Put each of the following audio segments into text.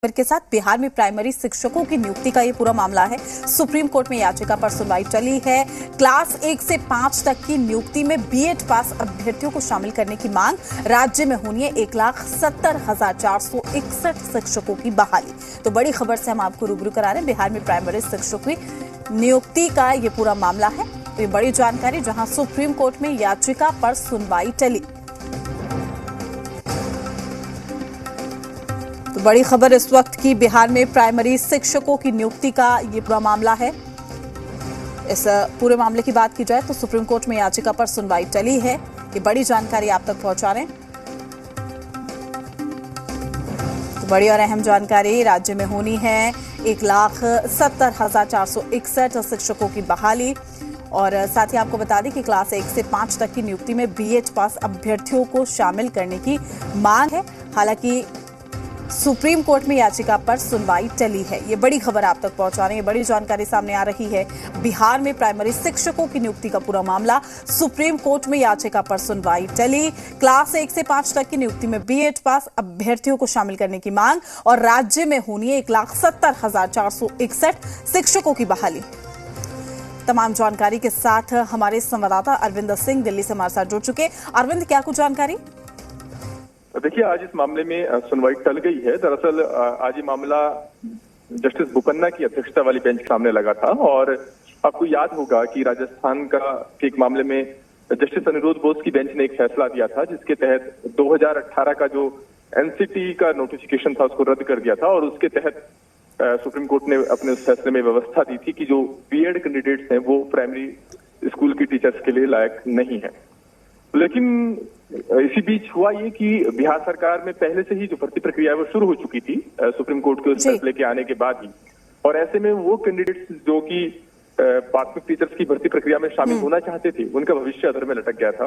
के साथ बिहार में प्राइमरी शिक्षकों की नियुक्ति का ये पूरा मामला है। सुप्रीम कोर्ट में याचिका पर सुनवाई चली है। क्लास 1 से 5 तक की नियुक्ति में बीएड पास अभ्यर्थियों को शामिल करने की मांग। राज्य में होनी है 1,70,461 शिक्षकों की बहाली। तो बड़ी खबर से हम आपको रूबरू करा रहे हैं। बिहार में प्राइमरी शिक्षकों की नियुक्ति का ये पूरा मामला है। तो ये बड़ी जानकारी जहां सुप्रीम कोर्ट में याचिका पर सुनवाई चली। तो बड़ी खबर इस वक्त की, बिहार में प्राइमरी शिक्षकों की नियुक्ति का ये पूरा मामला है। इस पूरे मामले की बात की जाए तो सुप्रीम कोर्ट में याचिका पर सुनवाई चली है। ये बड़ी जानकारी आप तक पहुंचा रहे हैं। तो बड़ी और अहम जानकारी, राज्य में होनी है 1,70,461 शिक्षकों की बहाली। और साथ ही आपको बता दें कि क्लास 1 से 5 तक की नियुक्ति में बीएड पास अभ्यर्थियों को शामिल करने की मांग है। हालांकि सुप्रीम कोर्ट में याचिका पर सुनवाई चली है। ये बड़ी खबर आप तक पहुंचा रहे हैं। बड़ी जानकारी सामने आ रही है। बिहार में प्राइमरी शिक्षकों की नियुक्ति का पूरा मामला, सुप्रीम कोर्ट में याचिका पर सुनवाई चली। क्लास 1 से 5 तक की नियुक्ति में बीएड पास अभ्यर्थियों को शामिल करने की मांग और राज्य में होनी है 1,70,461 शिक्षकों की बहाली। तमाम जानकारी के साथ हमारे संवाददाता अरविंद सिंह दिल्ली से हमारे साथ जुड़ चुके। अरविंद, क्या कुछ जानकारी? देखिए, आज इस मामले में सुनवाई टल गई है। दरअसल आज ये मामला जस्टिस बोपन्ना की अध्यक्षता वाली बेंच के सामने लगा था और आपको याद होगा कि राजस्थान का एक मामले में जस्टिस अनिरुद्ध बोस की बेंच ने एक फैसला दिया था जिसके तहत 2018 का जो एनसीटी का नोटिफिकेशन था उसको रद्द कर दिया था और उसके तहत सुप्रीम कोर्ट ने अपने उस फैसले में व्यवस्था दी थी कि जो बीएड कैंडिडेट्स हैं वो प्राइमरी स्कूल की टीचर्स के लिए लायक नहीं है। लेकिन इसी बीच हुआ ये कि बिहार सरकार में पहले से ही जो भर्ती प्रक्रिया है वो शुरू हो चुकी थी सुप्रीम कोर्ट के उस फैसले के आने के बाद ही। और ऐसे में वो कैंडिडेट्स जो कि प्राथमिक टीचर्स की भर्ती प्रक्रिया में शामिल होना चाहते थे उनका भविष्य अधर में लटक गया था।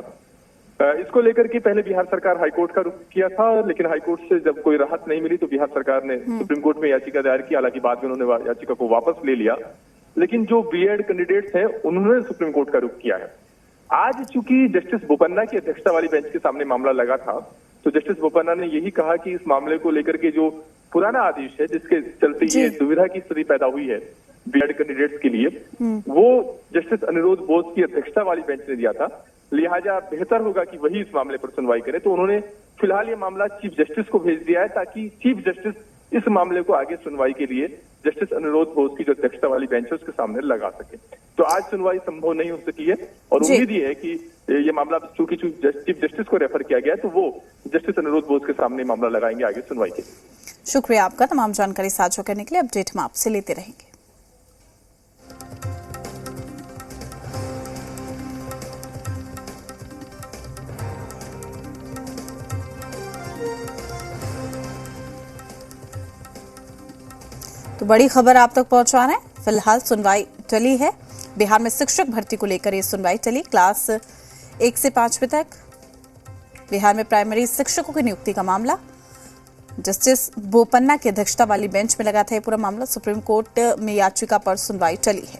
इसको लेकर के पहले बिहार सरकार हाईकोर्ट का रुख किया था, लेकिन हाईकोर्ट से जब कोई राहत नहीं मिली तो बिहार सरकार ने सुप्रीम कोर्ट में याचिका दायर की। हालांकि बाद में उन्होंने याचिका को वापस ले लिया, लेकिन जो बीएड कैंडिडेट्स हैं उन्होंने सुप्रीम कोर्ट का रुख किया है। आज चूंकि जस्टिस बोपन्ना की अध्यक्षता वाली बेंच के सामने मामला लगा था तो जस्टिस बोपन्ना ने यही कहा कि इस मामले को लेकर के जो पुराना आदेश है जिसके चलते ये दुविधा की स्थिति पैदा हुई है बीएड कैंडिडेट्स के लिए, वो जस्टिस अनिरुद्ध बोस की अध्यक्षता वाली बेंच ने दिया था। लिहाजा बेहतर होगा कि वही इस मामले पर सुनवाई करे। तो उन्होंने फिलहाल ये मामला चीफ जस्टिस को भेज दिया है ताकि चीफ जस्टिस इस मामले को आगे सुनवाई के लिए जस्टिस अनिरुद्ध बोस की जो अध्यक्षता वाली बेंच है उसके सामने लगा सके। तो आज सुनवाई संभव नहीं हो सकी है और उम्मीद ये है कि ये मामला चूंकि चीफ जस्टिस को रेफर किया गया है तो वो जस्टिस अनिरुद्ध बोस के सामने मामला लगाएंगे आगे सुनवाई के लिए। शुक्रिया आपका तमाम जानकारी साझा करने के लिए। अपडेट हम आपसे लेते रहेंगे। तो बड़ी खबर आप तक पहुंचा रहे हैं। फिलहाल सुनवाई चली है। बिहार में शिक्षक भर्ती को लेकर ये सुनवाई चली। क्लास 1 से 5 तक बिहार में प्राइमरी शिक्षकों की नियुक्ति का मामला, जस्टिस बोपन्ना की अध्यक्षता वाली बेंच में लगा था ये पूरा मामला। सुप्रीम कोर्ट में याचिका पर सुनवाई चली है।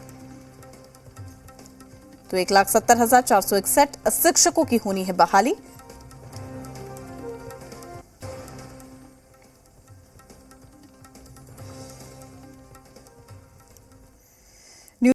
तो 1,70,461 शिक्षकों की होनी है बहाली।